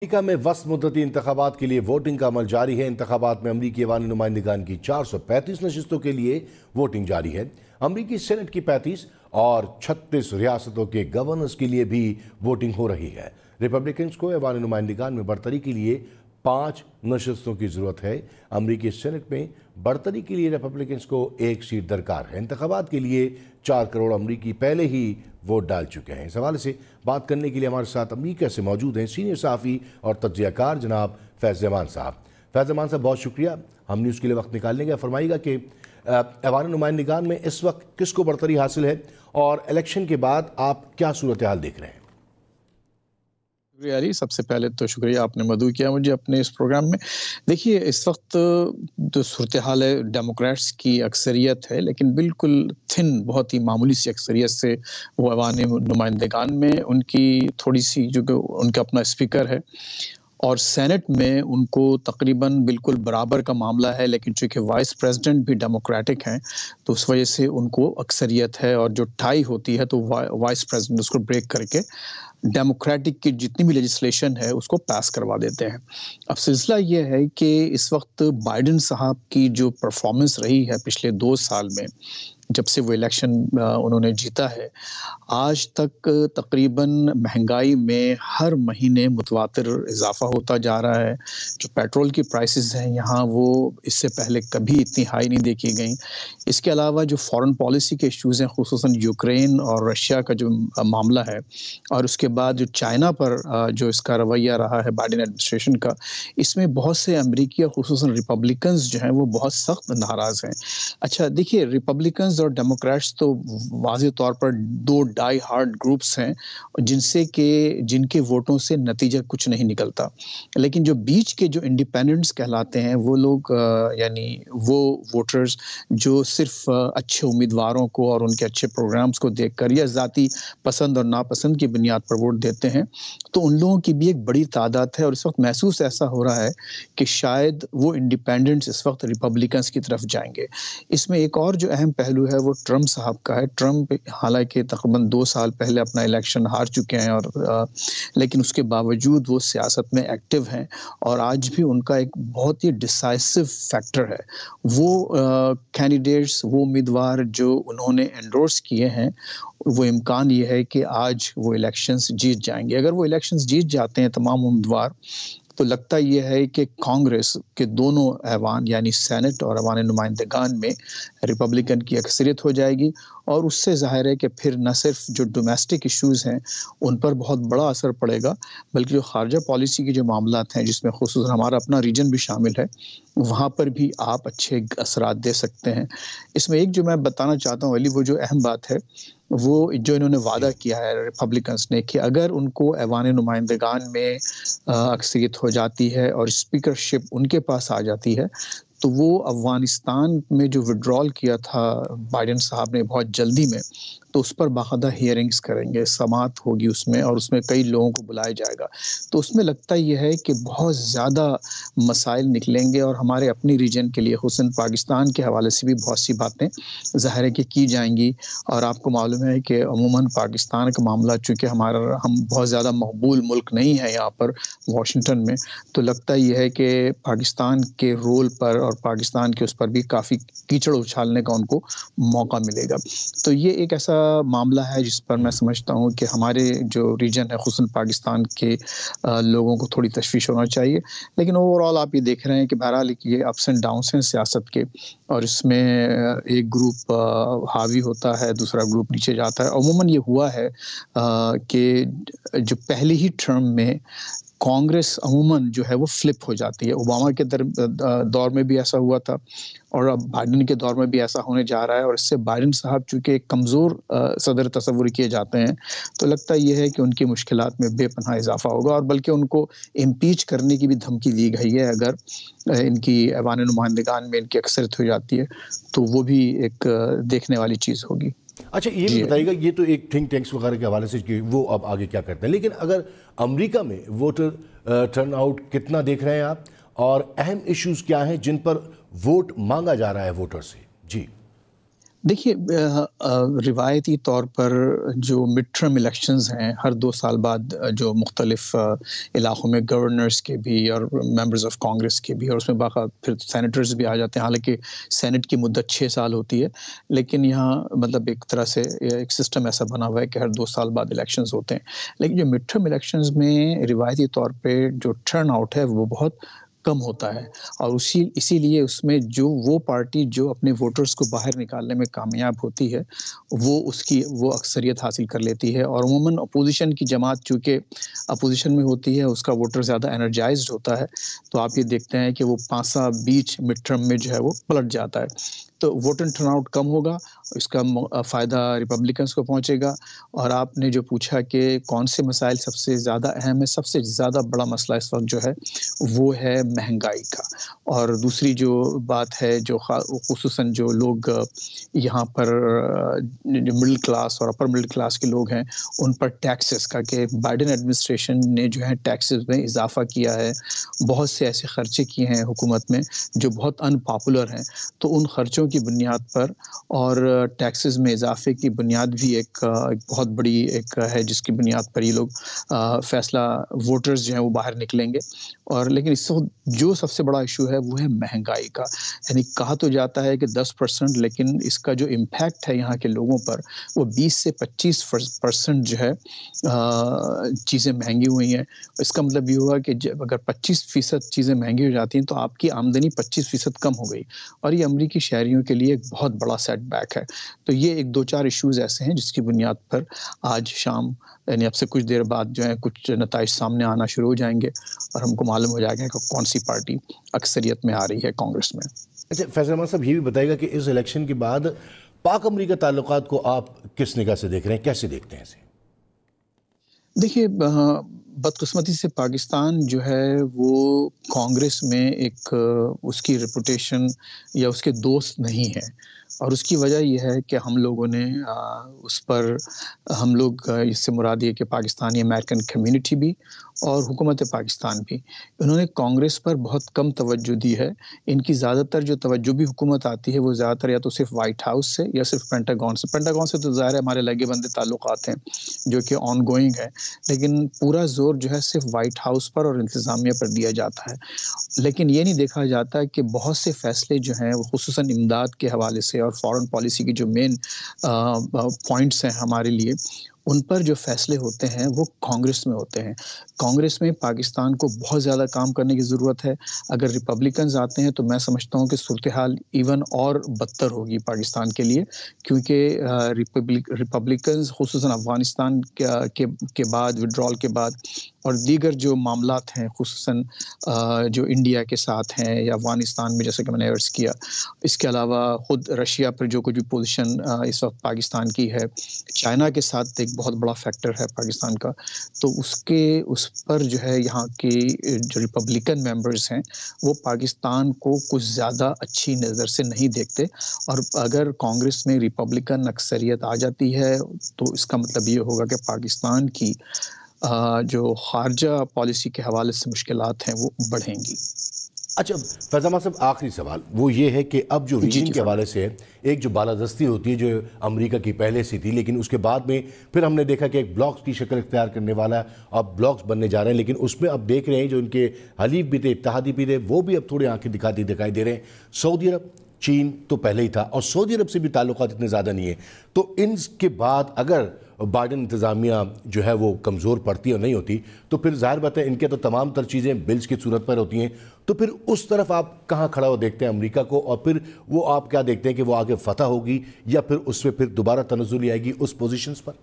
امریکہ میں وسط مدتی انتخابات کے لیے ووٹنگ کا عمل جاری ہے۔ انتخابات میں امریکی عوامی نمائندگان کی 435 نشستوں کے لیے ووٹنگ جاری ہے۔ امریکی سینٹ کی 35 اور 36 ریاستوں کے گورنرز کے لیے بھی ووٹنگ ہو رہی ہے۔ ریپبلکنز کو عوامی نمائندگان میں برتری کے لیے 5 نشستوں کی ضرورت ہے۔ امریکی سینٹ میں برتری کے لیے ریپبلکنز کو 1 سیٹ درکار ہے۔ انتخابات کے لیے 4 کروڑ امریکی پہلے ہی ووٹ ڈال چکے ہیں۔ اس حوالے سے بات کرنے کے لیے ہمارے ساتھ امریکہ سے موجود ہیں سینئر صحافی اور تجزیہ کار جناب فیض زمان صاحب۔ فیض زمان صاحب بہت شکریہ ہم نیوز کے لیے وقت نکالنے کا۔ فرمائیے گا کہ عوامی نمائندگان میں اس وقت کس کو برتری حاصل ہے اور الیکشن کے بعد آپ کیا صورتحال دیکھ رہے ہیں؟ شکریہ علی، سب سے پہلے تو شکریہ آپ نے مدعو کیا مجھے اپنے اس پروگرام میں۔ دیکھیے اس وقت جو صورتحال ہے ڈیموکریٹس کی اکثریت ہے، لیکن بالکل تھن بہت ہی معمولی سی اکثریت سے وہ عوامی نمائندگان میں ان کی تھوڑی سی جو کہ ان کا اپنا اسپیکر ہے، اور سینٹ میں ان کو تقریباً بالکل برابر کا معاملہ ہے، لیکن چونکہ وائس پریزیڈنٹ بھی ڈیموکریٹک ہیں تو اس وجہ سے ان کو اکثریت ہے، اور جو ٹائی ہوتی ہے تو وائس پریزیڈنٹ اس کو بریک کر کے ڈیموکریٹک کی جتنی بھی لیجسلیشن ہے اس کو پاس کروا دیتے ہیں۔ اب سلسلہ یہ ہے کہ اس وقت بائیڈن صاحب کی جو پرفارمنس رہی ہے پچھلے 2 سال میں جب سے وہ الیکشن انہوں نے جیتا ہے، آج تک تقریباً مہنگائی میں ہر مہینے متواتر اضافہ ہوتا جا رہا ہے۔ جو پیٹرول کی پرائسز ہیں یہاں وہ اس سے پہلے کبھی اتنی ہائی نہیں دیکھی گئیں۔ اس کے علاوہ جو فارن پالیسی کے ایشوز ہیں، خصوصاً یوکرین اور رشیا کا جو معاملہ ہے، اور اس کے بعد جو چائنا پر جو اس کا رویہ رہا ہے بائیڈن ایڈمنسٹریشن کا، اس میں بہت سے امریکی اور خصوصاً ریپبلکنز جو ہیں وہ بہت سخت ناراض ہیں۔ اچھا دیکھیے، ریپبلکنز اور ڈیموکریٹس تو واضح طور پر 2 ڈائی ہارڈ گروپس ہیں جن کے ووٹوں سے نتیجہ کچھ نہیں نکلتا، لیکن جو بیچ کے جو انڈیپینڈنٹس کہلاتے ہیں وہ لوگ یعنی وہ ووٹرز جو صرف اچھے امیدواروں کو اور ان کے اچھے پروگرامز کو دیکھ کر یا ذاتی پسند اور ناپسند کی بنیاد پر ووٹ دیتے ہیں، تو ان لوگوں کی بھی ایک بڑی تعداد ہے، اور اس وقت محسوس ایسا ہو رہا ہے کہ شاید وہ انڈیپینڈنٹس اس وقت ریپبلکنز کی طرف جائیں گے۔ اس میں ایک اور جو اہم پہلو ہے وہ ٹرمپ صاحب کا ہے۔ ٹرمپ حالانکہ تقریباً 2 سال پہلے اپنا الیکشن ہار چکے ہیں، اور لیکن اس کے باوجود وہ سیاست میں ایکٹیو ہیں، اور آج بھی ان کا ایک بہت ہی ڈیسائسو فیکٹر ہے۔ وہ کینڈیڈیٹس، وہ امیدوار جو انہوں نے انڈورس کیے ہیں، وہ امکان یہ ہے کہ آج وہ الیکشنز جیت جائیں گے۔ اگر وہ الیکشنز جیت جاتے ہیں تمام امیدوار، تو لگتا یہ ہے کہ کانگریس کے دونوں ایوان یعنی سینٹ اور عوامی نمائندگان میں ریپبلکن کی اکثریت ہو جائے گی، اور اس سے ظاہر ہے کہ پھر نہ صرف جو ڈومیسٹک ایشوز ہیں ان پر بہت بڑا اثر پڑے گا، بلکہ جو خارجہ پالیسی کے جو معاملات ہیں جس میں خصوصاً ہمارا اپنا ریجن بھی شامل ہے، وہاں پر بھی آپ اچھے اثرات دے سکتے ہیں۔ اس میں ایک جو میں بتانا چاہتا ہوں علی، وہ جو اہم بات ہے وہ جو انہوں نے وعدہ کیا ہے ریپبلکنز نے کہ اگر ان کو ایوان نمائندگان میں اکثریت ہو جاتی ہے اور اسپیکرشپ ان کے پاس آ جاتی ہے، تو وہ افغانستان میں جو وڈرال کیا تھا بائیڈن صاحب نے بہت جلدی میں، تو اس پر باقاعدہ ہیئرنگز کریں گے، سماعت ہوگی اس میں، اور اس میں کئی لوگوں کو بلایا جائے گا۔ تو اس میں لگتا یہ ہے کہ بہت زیادہ مسائل نکلیں گے، اور ہمارے اپنی ریجن کے لیے خصوصاً پاکستان کے حوالے سے بھی بہت سی باتیں ظاہر ہے کہ کی جائیں گی۔ اور آپ کو معلوم ہے کہ عموماً پاکستان کا معاملہ چونکہ ہم بہت زیادہ مقبول ملک نہیں ہے یہاں پر واشنگٹن میں، تو لگتا یہ ہے کہ پاکستان کے رول پر اور پاکستان کے اس پر بھی کافی کیچڑ اچھالنے کا ان کو موقع ملے گا۔ تو یہ ایک ایسا معاملہ ہے جس پر میں سمجھتا ہوں کہ ہمارے جو ریجن ہے خصوصاً پاکستان کے لوگوں کو تھوڑی تشویش ہونا چاہیے، لیکن اوور آل آپ یہ دیکھ رہے ہیں کہ بہرحال یہ اپس اینڈ ڈاؤنس ہیں سیاست کے، اور اس میں ایک گروپ حاوی ہوتا ہے، دوسرا گروپ نیچے جاتا ہے۔ عموماً یہ ہوا ہے کہ جو پہلی ہی ٹرم میں کانگریس عموماً جو ہے وہ فلپ ہو جاتی ہے۔ اوباما کے دور میں بھی ایسا ہوا تھا، اور اب بائیڈن کے دور میں بھی ایسا ہونے جا رہا ہے، اور اس سے بائیڈن صاحب چونکہ ایک کمزور صدر تصور کیے جاتے ہیں، تو لگتا یہ ہے کہ ان کی مشکلات میں بے پناہ اضافہ ہوگا، اور بلکہ ان کو امپیچ کرنے کی بھی دھمکی دی گئی ہے اگر ان کی ایوان نمائندگان میں ان کی اکثریت ہو جاتی ہے، تو وہ بھی ایک دیکھنے والی چیز ہوگی۔ اچھا یہ بھی بتائیے گا، یہ تو ایک تھنک ٹینکس وغیرہ کے حوالے سے کہ وہ اب آگے کیا کرتے ہیں، لیکن اگر امریکہ میں ووٹر ٹرن آؤٹ کتنا دیکھ رہے ہیں آپ، اور اہم ایشوز کیا ہیں جن پر ووٹ مانگا جا رہا ہے ووٹر سے؟ جی دیکھیے روایتی طور پر جو مڈ ٹرم الیکشنز ہیں ہر 2 سال بعد جو مختلف علاقوں میں گورنرز کے بھی اور ممبرز آف کانگریس کے بھی، اور اس میں باقاعدہ پھر سینیٹرز بھی آ جاتے ہیں، حالانکہ سینٹ کی مدت 6 سال ہوتی ہے، لیکن یہاں مطلب ایک طرح سے ایک سسٹم ایسا بنا ہوا ہے کہ ہر 2 سال بعد الیکشنز ہوتے ہیں. لیکن جو مڈ ٹرم الیکشنز میں روایتی طور پہ جو ٹرن آؤٹ ہے وہ بہت کم ہوتا ہے، اور اسی لیے اس میں جو وہ پارٹی جو اپنے ووٹرز کو باہر نکالنے میں کامیاب ہوتی ہے وہ اکثریت حاصل کر لیتی ہے. اور عموماً اپوزیشن کی جماعت چونکہ اپوزیشن میں ہوتی ہے، اس کا ووٹر زیادہ انرجائزڈ ہوتا ہے، تو آپ یہ دیکھتے ہیں کہ وہ پانسا بیچ مڈ ٹرم میں جو ہے وہ پلٹ جاتا ہے. تو ووٹر ٹرن آؤٹ کم ہوگا، اس کا فائدہ ریپبلکنس کو پہنچے گا. اور آپ نے جو پوچھا کہ کون سے مسائل سب سے زیادہ اہم ہے، سب سے زیادہ بڑا مسئلہ اس وقت جو ہے وہ ہے مہنگائی کا. اور دوسری جو بات ہے جو خصوصاً جو لوگ یہاں پر جو مڈل کلاس اور اپر مڈل کلاس کے لوگ ہیں ان پر ٹیکسز کا، کہ بائیڈن ایڈمنسٹریشن نے جو ہے ٹیکسز میں اضافہ کیا ہے، بہت سے ایسے خرچے کیے ہیں حکومت میں جو بہت ان پاپولر ہیں. تو ان خرچوں کی بنیاد پر اور ٹیکسز میں اضافے کی بنیاد بھی ایک بہت بڑی ایک ہے جس کی بنیاد پر یہ لوگ فیصلہ ووٹرز جو ہیں وہ باہر نکلیں گے. اور لیکن اس وقت جو سب سے بڑا ایشو ہے وہ ہے مہنگائی کا. یعنی کہا تو جاتا ہے کہ 10%، لیکن اس کا جو امپیکٹ ہے یہاں کے لوگوں پر وہ 20 سے 25% جو ہے چیزیں مہنگی ہوئی ہیں. اس کا مطلب یہ ہوا کہ اگر 25% چیزیں مہنگی ہو جاتی ہیں تو آپ کی آمدنی 25% کم ہو گئی، اور یہ امریکی شہریوں کے لیے ایک بہت بڑا سیٹ بیک ہے. تو یہ ایک 2-4 ایشوز ایسے ہیں جس کی بنیاد پر آج شام یعنی اب سے کچھ دیر بعد جو ہے کچھ نتائج سامنے آنا شروع ہو جائیں گے اور ہم کو معلوم ہو جائے گا کہ کون سی پارٹی اکثریت میں آ رہی ہے کانگریس میں. اچھا فیض رحمان صاحب، یہ بھی بتائیے گا کہ اس الیکشن کے بعد پاک امریکہ تعلقات کو آپ کس نگاہ سے دیکھ رہے ہیں، کیسے دیکھتے ہیں اسے؟ دیکھیے بدقسمتی سے پاکستان جو ہے وہ کانگریس میں ایک اس کی ریپوٹیشن یا اس کے دوست نہیں ہے، اور اس کی وجہ یہ ہے کہ ہم لوگوں نے اس پر ہم لوگ اس سے مراد یہ کہ پاکستانی امریکن کمیونٹی بھی اور حکومت پاکستان بھی، انہوں نے کانگریس پر بہت کم توجہ دی ہے. ان کی زیادہ تر جو توجہ بھی حکومت آتی ہے وہ زیادہ تر یا تو صرف وائٹ ہاؤس سے یا صرف پینٹاگون سے تو ظاہر ہے ہمارے لگے بندے تعلقات ہیں جو کہ آن گوئنگ ہے، لیکن پورا زور جو ہے صرف وائٹ ہاؤس پر اور انتظامیہ پر دیا جاتا ہے. لیکن یہ نہیں دیکھا جاتا کہ بہت سے فیصلے جو ہیں وہ خصوصاً امداد کے حوالے سے اور فارن پالیسی کی جو مین پوائنٹس ہیں ہمارے لیے، ان پر جو فیصلے ہوتے ہیں وہ کانگریس میں ہوتے ہیں. کانگریس میں پاکستان کو بہت زیادہ کام کرنے کی ضرورت ہے. اگر ریپبلکنز آتے ہیں تو میں سمجھتا ہوں کہ صورتحال ایون اور بدتر ہوگی پاکستان کے لیے، کیونکہ ریپبلکنز خصوصاً افغانستان کے بعد ودرال کے بعد اور دیگر جو معاملات ہیں خصوصاً جو انڈیا کے ساتھ ہیں یا افغانستان میں جیسے کہ میں نے عرض کیا، اس کے علاوہ خود رشیا پر جو کچھ بھی پوزیشن اس وقت پاکستان کی ہے، چائنا کے ساتھ ایک بہت بڑا فیکٹر ہے پاکستان کا، تو اس پر جو ہے یہاں کی جو ریپبلکن ممبرز ہیں وہ پاکستان کو کچھ زیادہ اچھی نظر سے نہیں دیکھتے. اور اگر کانگریس میں ریپبلکن اکثریت آ جاتی ہے تو اس کا مطلب یہ ہوگا کہ پاکستان کی جو خارجہ پالیسی کے حوالے سے مشکلات ہیں وہ بڑھیں گی. اچھا فیض رحمان صاحب، آخری سوال وہ یہ ہے کہ اب جو ریجن کے حوالے سے ایک جو بالادستی ہوتی ہے جو امریکہ کی پہلے سے تھی، لیکن اس کے بعد میں پھر ہم نے دیکھا کہ ایک بلاکس کی شکل اختیار کرنے والا اب بلاکس بننے جا رہے ہیں، لیکن اس میں اب دیکھ رہے ہیں جو ان کے حلیف بھی تھے، اتحادی بھی تھے، وہ بھی اب تھوڑے آنکھیں دکھائی دے رہے ہیں. سعودی عرب، چین تو پہلے ہی تھا اور سعودی عرب سے بھی تعلقات اتنے زیادہ نہیں ہیں. تو ان کے بعد اگر بائیڈن انتظامیہ جو ہے وہ کمزور پڑتی اور نہیں ہوتی تو پھر ظاہر بات ہے ان کے تو تمام تر چیزیں بلز کی صورت پر ہوتی ہیں. تو پھر اس طرف آپ کہاں کھڑا ہو دیکھتے ہیں امریکہ کو، اور پھر وہ آپ کیا دیکھتے ہیں کہ وہ آگے فتح ہوگی یا پھر اس میں پھر دوبارہ تنزلی آئے گی اس پوزیشنز پر؟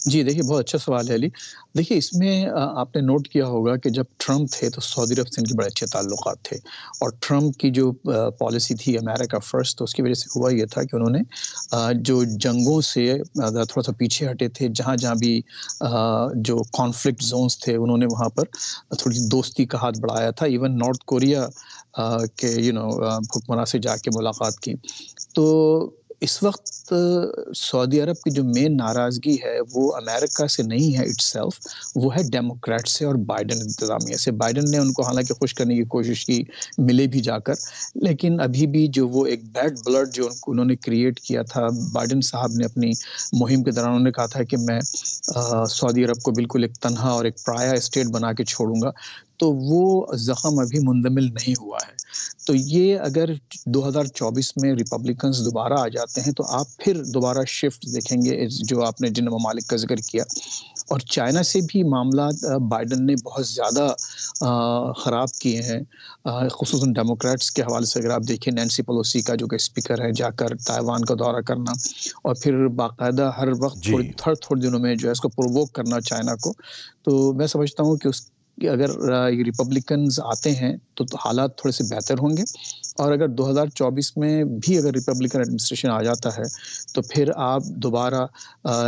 جی دیکھیے، بہت اچھا سوال ہے علی. دیکھیے اس میں آپ نے نوٹ کیا ہوگا کہ جب ٹرمپ تھے تو سعودی عرب سے ان کے بڑے اچھے تعلقات تھے، اور ٹرمپ کی جو پالیسی تھی امریکہ فرسٹ، تو اس کی وجہ سے ہوا یہ تھا کہ انہوں نے جو جنگوں سے تھوڑا سا پیچھے ہٹے تھے، جہاں بھی جو کانفلکٹ زونز تھے انہوں نے وہاں پر تھوڑی دوستی کا ہاتھ بڑھایا تھا. ایون نارتھ کوریا کے حکمراں سے جا کے ملاقات کی. تو اس وقت سعودی عرب کی جو مین ناراضگی ہے وہ امریکہ سے نہیں ہے اٹ سیلف، وہ ہے ڈیموکریٹ سے اور بائیڈن انتظامیہ سے. بائیڈن نے ان کو حالانکہ خوش کرنے کی کوشش کی، ملے بھی جا کر، لیکن ابھی بھی جو وہ ایک بیڈ بلڈ جو انہوں نے کریٹ کیا تھا، بائیڈن صاحب نے اپنی مہم کے دوران انہوں نے کہا تھا کہ میں سعودی عرب کو بالکل ایک تنہا اور ایک پرایا اسٹیٹ بنا کے چھوڑوں گا، تو وہ زخم ابھی مندمل نہیں ہوا ہے. تو یہ اگر 2024 میں ریپبلکنز دوبارہ آ جاتے ہیں تو آپ پھر دوبارہ شفٹ دیکھیں گے جو آپ نے جن ممالک کا ذکر کیا. اور چائنا سے بھی معاملات بائیڈن نے بہت زیادہ خراب کیے ہیں، خصوصاً ڈیموکریٹس کے حوالے سے. اگر آپ دیکھیں نینسی پیلوسی کا جو کہ اسپیکر ہے، جا کر تائیوان کا دورہ کرنا اور پھر باقاعدہ ہر وقت جی تھوڑے دنوں میں جو ہے اس کو پرووک کرنا چائنا کو. تو میں سمجھتا ہوں کہ اگر یہ ریپبلکنز آتے ہیں تو حالات تھوڑے سے بہتر ہوں گے، اور اگر 2024 میں بھی اگر ریپبلکن ایڈمنسٹریشن آ جاتا ہے تو پھر آپ دوبارہ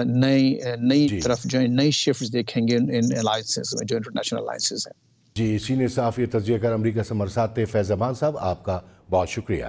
نئی جی طرف جو ہے نئی شفٹ دیکھیں گے ان الائنسز میں جو انٹرنیشنل الائنسز ہیں. جی، سینئر صحافی تجزیہ کار امریکہ سے ہمارے ساتھ تھے فیض امان صاحب، آپ کا بہت شکریہ.